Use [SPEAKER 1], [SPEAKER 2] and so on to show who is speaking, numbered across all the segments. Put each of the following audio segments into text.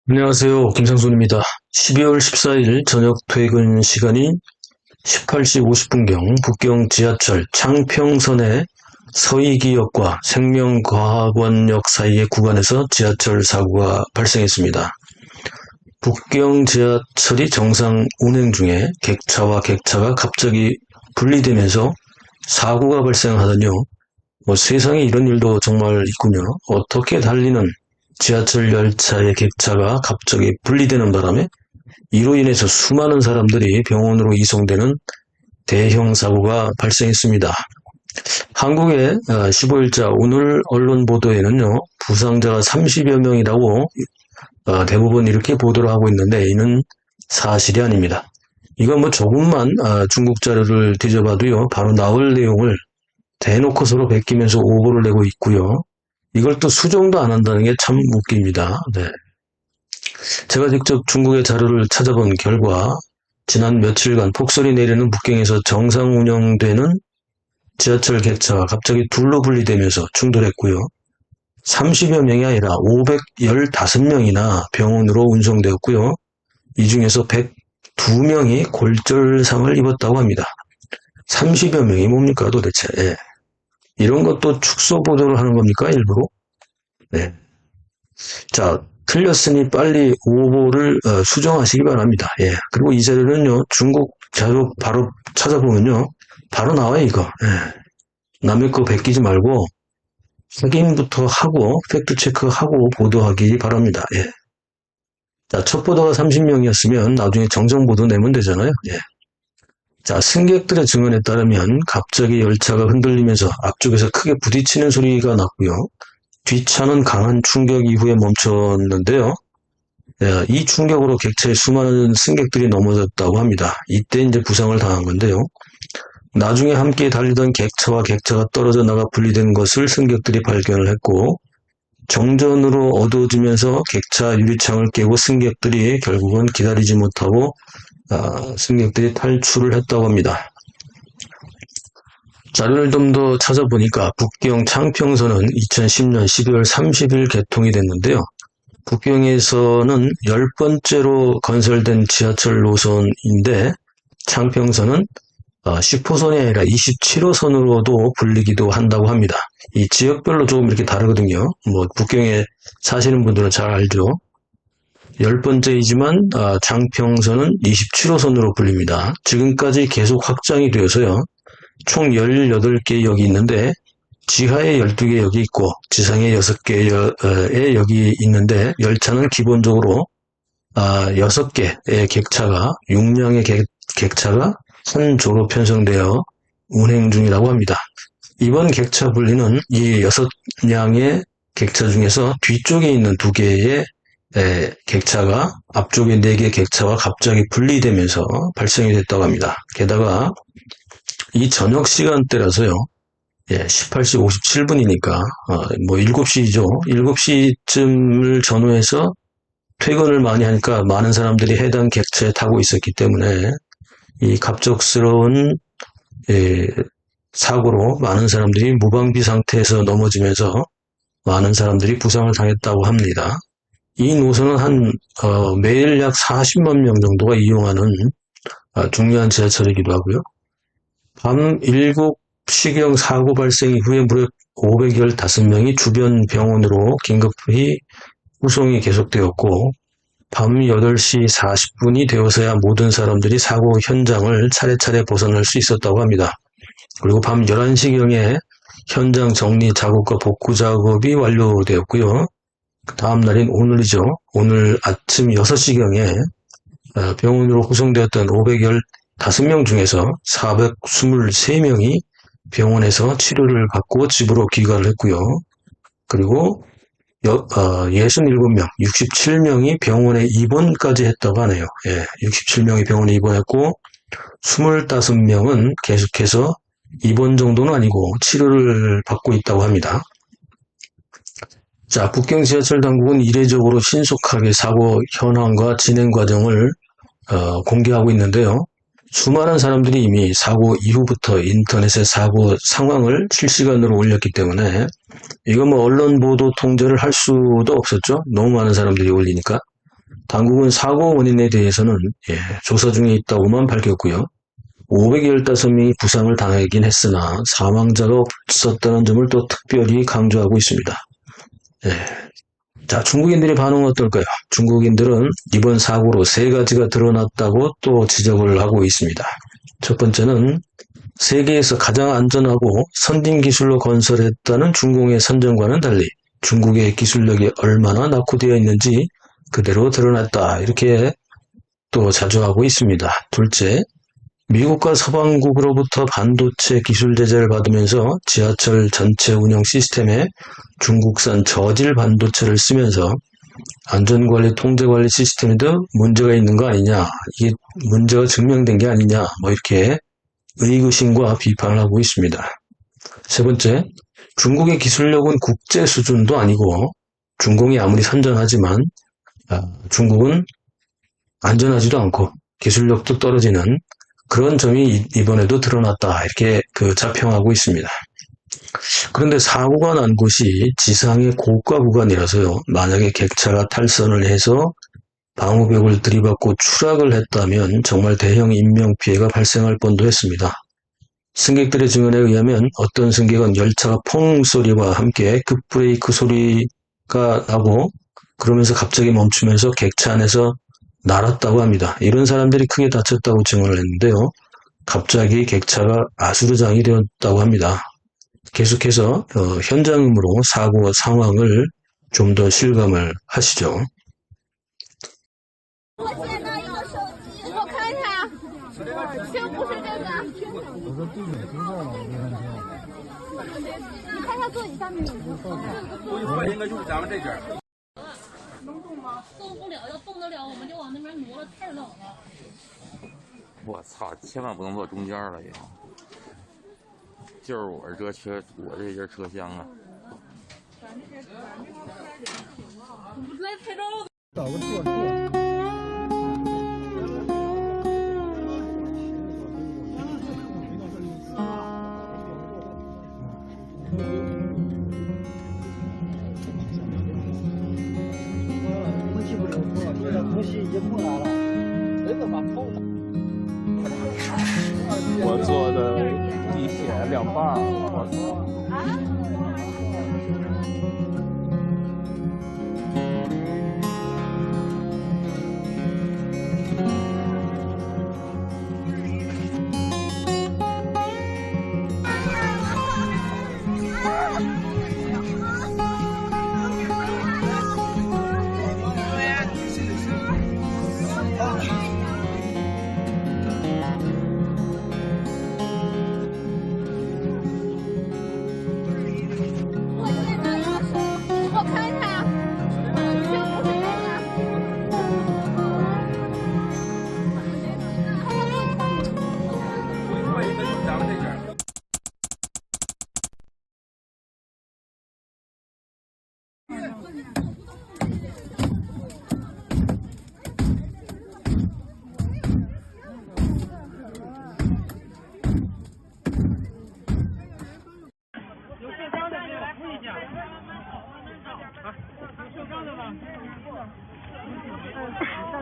[SPEAKER 1] 안녕하세요. 김상순입니다. 12월 14일 저녁 퇴근 시간인 18시 50분경 북경 지하철 창평선의 서이기역과 생명과학원역 사이의 구간에서 지하철 사고가 발생했습니다. 북경 지하철이 정상 운행 중에 객차와 객차가 갑자기 분리되면서 사고가 발생하다니요. 세상에 이런 일도 정말 있군요. 어떻게 달리는 지하철 열차의 객차가 갑자기 분리되는 바람에 이로 인해서 수많은 사람들이 병원으로 이송되는 대형 사고가 발생했습니다. 한국의 15일자 오늘 언론 보도에는요, 부상자가 30여 명이라고 대부분 이렇게 보도를 하고 있는데 이는 사실이 아닙니다. 이건 조금만 중국 자료를 뒤져봐도요, 바로 나올 내용을 대놓고 서로 베끼면서 오보를 내고 있고요. 이걸 또 수정도 안 한다는 게 참 웃깁니다. 네. 제가 직접 중국의 자료를 찾아본 결과 지난 며칠간 폭설이 내리는 북경에서 정상 운영되는 지하철 객차가 갑자기 둘로 분리되면서 충돌했고요. 30여 명이 아니라 515명이나 병원으로 운송되었고요. 이 중에서 102명이 골절상을 입었다고 합니다. 30여 명이 뭡니까 도대체. 예. 이런 것도 축소 보도를 하는 겁니까 일부러? 네. 자, 틀렸으니 빨리 오보를 수정하시기 바랍니다. 예. 그리고 이 자료는요, 중국 자료 바로 찾아보면요, 바로 나와요, 이거. 예. 남의 거 베끼지 말고, 확인부터 하고, 팩트체크하고 보도하기 바랍니다. 예. 자, 첫 보도가 30명이었으면 나중에 정정보도 내면 되잖아요. 예. 자, 승객들의 증언에 따르면 갑자기 열차가 흔들리면서 앞쪽에서 크게 부딪히는 소리가 났고요. 뒷차는 강한 충격 이후에 멈췄는데요. 이 충격으로 객차에 수많은 승객들이 넘어졌다고 합니다. 이때 이제 부상을 당한 건데요. 나중에 함께 달리던 객차와 객차가 떨어져 나가 분리된 것을 승객들이 발견을 했고, 정전으로 어두워지면서 객차 유리창을 깨고 승객들이 결국은 기다리지 못하고 승객들이 탈출을 했다고 합니다. 자료를 좀 더 찾아보니까 북경 창평선은 2010년 12월 30일 개통이 됐는데요. 북경에서는 10번째로 건설된 지하철 노선인데 창평선은 10호선이 아니라 27호선으로도 불리기도 한다고 합니다. 이 지역별로 조금 이렇게 다르거든요. 북경에 사시는 분들은 잘 알죠. 10번째이지만 창평선은 27호선으로 불립니다. 지금까지 계속 확장이 되어서요. 총 18개 역이 있는데 지하에 12개 역이 있고 지상에 6개의 역이 있는데 열차는 기본적으로 6개의 객차가 6량의 객차가 한 조로 편성되어 운행 중이라고 합니다. 이번 객차 분리는 이 6량의 객차 중에서 뒤쪽에 있는 2개의 객차가 앞쪽에 4개 객차와 갑자기 분리되면서 발생이 됐다고 합니다. 게다가 이 저녁 시간대라서요. 18시 57분이니까 7시죠. 7시쯤을 전후해서 퇴근을 많이 하니까 많은 사람들이 해당 객차에 타고 있었기 때문에 이 갑작스러운 사고로 많은 사람들이 무방비 상태에서 넘어지면서 많은 사람들이 부상을 당했다고 합니다. 이 노선은 매일 약 40만 명 정도가 이용하는 중요한 지하철이기도 하고요. 밤 7시경 사고 발생 이후에 무려 515명이 주변 병원으로 긴급히 후송이 계속되었고 밤 8시 40분이 되어서야 모든 사람들이 사고 현장을 차례차례 벗어날 수 있었다고 합니다. 그리고 밤 11시경에 현장 정리 작업과 복구 작업이 완료되었고요. 다음 날인 오늘이죠. 오늘 아침 6시경에 병원으로 후송되었던 515명 중에서 423명이 병원에서 치료를 받고 집으로 귀가를 했고요. 그리고 67명, 67명이 병원에 입원까지 했다고 하네요. 67명이 병원에 입원했고 25명은 계속해서 입원 정도는 아니고 치료를 받고 있다고 합니다. 자, 북경 지하철 당국은 이례적으로 신속하게 사고 현황과 진행 과정을 공개하고 있는데요. 수많은 사람들이 이미 사고 이후부터 인터넷에 사고 상황을 실시간으로 올렸기 때문에 이거 언론 보도 통제를 할 수도 없었죠. 너무 많은 사람들이 올리니까. 당국은 사고 원인에 대해서는 조사 중에 있다고만 밝혔고요. 515명이 부상을 당하긴 했으나 사망자가 없었다는 점을 또 특별히 강조하고 있습니다. 자, 중국인들의 반응은 어떨까요? 중국인들은 이번 사고로 3가지가 드러났다고 또 지적을 하고 있습니다. 첫 번째는 세계에서 가장 안전하고 선진 기술로 건설했다는 중공의 선전과는 달리 중국의 기술력이 얼마나 낙후되어 있는지 그대로 드러났다. 이렇게 또 자조하고 있습니다. 둘째, 미국과 서방국으로부터 반도체 기술 제재를 받으면서 지하철 전체 운영 시스템에 중국산 저질 반도체를 쓰면서 안전관리, 통제관리 시스템에도 문제가 있는 거 아니냐, 이게 문제가 증명된 게 아니냐, 이렇게 의구심과 비판을 하고 있습니다. 세 번째, 중국의 기술력은 국제 수준도 아니고 중공이 아무리 선전하지만 중국은 안전하지도 않고 기술력도 떨어지는 그런 점이 이번에도 드러났다. 이렇게 자평하고 있습니다. 그런데 사고가 난 곳이 지상의 고가 구간이라서요. 만약에 객차가 탈선을 해서 방호벽을 들이받고 추락을 했다면 정말 대형 인명피해가 발생할 뻔도 했습니다. 승객들의 증언에 의하면 어떤 승객은 열차가 퐁 소리와 함께 급브레이크 소리가 나고 그러면서 갑자기 멈추면서 객차 안에서 날았다고 합니다. 이런 사람들이 크게 다쳤다고 증언을 했는데요. 갑자기 객차가 아수르장이 되었다고 합니다. 계속해서 현장음으로 사고 상황을 좀 더 실감을 하시죠.
[SPEAKER 2] 我见到一个手机，我看看，就不是这个。我说地址听到了，没看清。你看一下座椅下面有没有？座椅后面应该就是咱们这边。能动吗？动不了，要动得了我们就往那边挪了，太冷了。
[SPEAKER 3] 我操！千万不能坐中间了也。就是我这节车厢啊。
[SPEAKER 2] 不来拍照。
[SPEAKER 4] 找个坐。
[SPEAKER 5] 空气已经过来了，人怎么碰的？
[SPEAKER 4] 我坐的地铁2半，我操！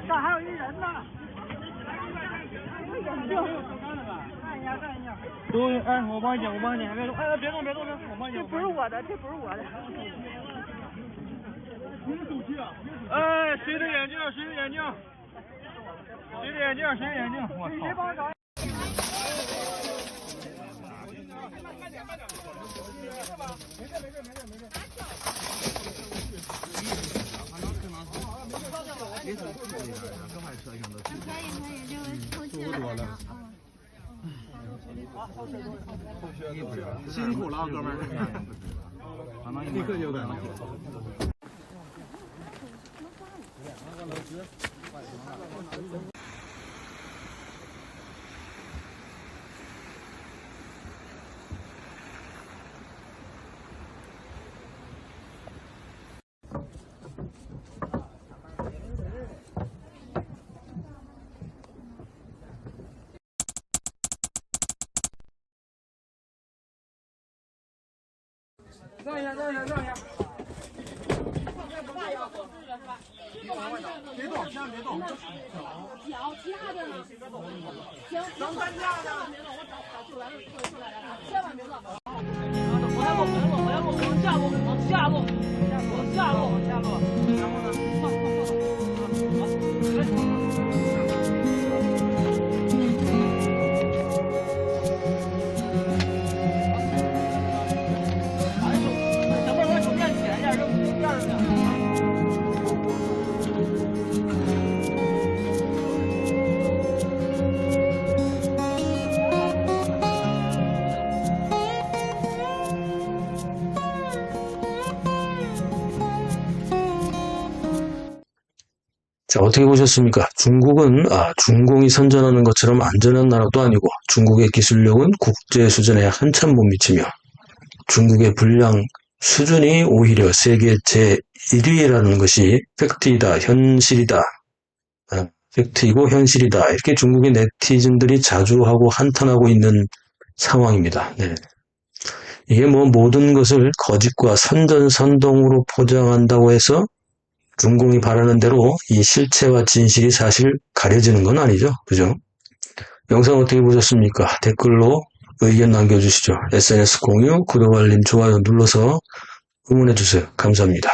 [SPEAKER 5] 这还有一人呢。都哎，我帮你捡，我帮你捡，别动，哎，别动，我帮你。这不是我的，这不是我的。你的手机啊？哎，谁的眼镜？谁的眼镜？谁的眼镜？谁的眼镜？我操！谁帮我找？慢点。没事。可以，就是抽起来了。辛苦了啊，哥们儿！立刻就改了。让一下。别动，千万别动。
[SPEAKER 2] 其他的呢？行，能搬家的，千万别动，我找救援出来，千万别动。我来录，往下录，往下录，然后呢？小妹，把手电点一下，扔边上去。
[SPEAKER 1] 자, 어떻게 보셨습니까? 중국은 중공이 선전하는 것처럼 안전한 나라도 아니고 중국의 기술력은 국제 수준에 한참 못 미치며 중국의 불량 수준이 오히려 세계 제1위라는 것이 팩트이다, 현실이다. 팩트이고 현실이다. 이렇게 중국의 네티즌들이 자주 하고 한탄하고 있는 상황입니다. 네. 이게 뭐 모든 것을 거짓과 선전선동으로 포장한다고 해서 중공이 바라는 대로 이 실체와 진실이 사실 가려지는 건 아니죠. 그죠? 영상 어떻게 보셨습니까? 댓글로 의견 남겨주시죠. SNS 공유, 구독, 알림, 좋아요 눌러서 응원해주세요. 감사합니다.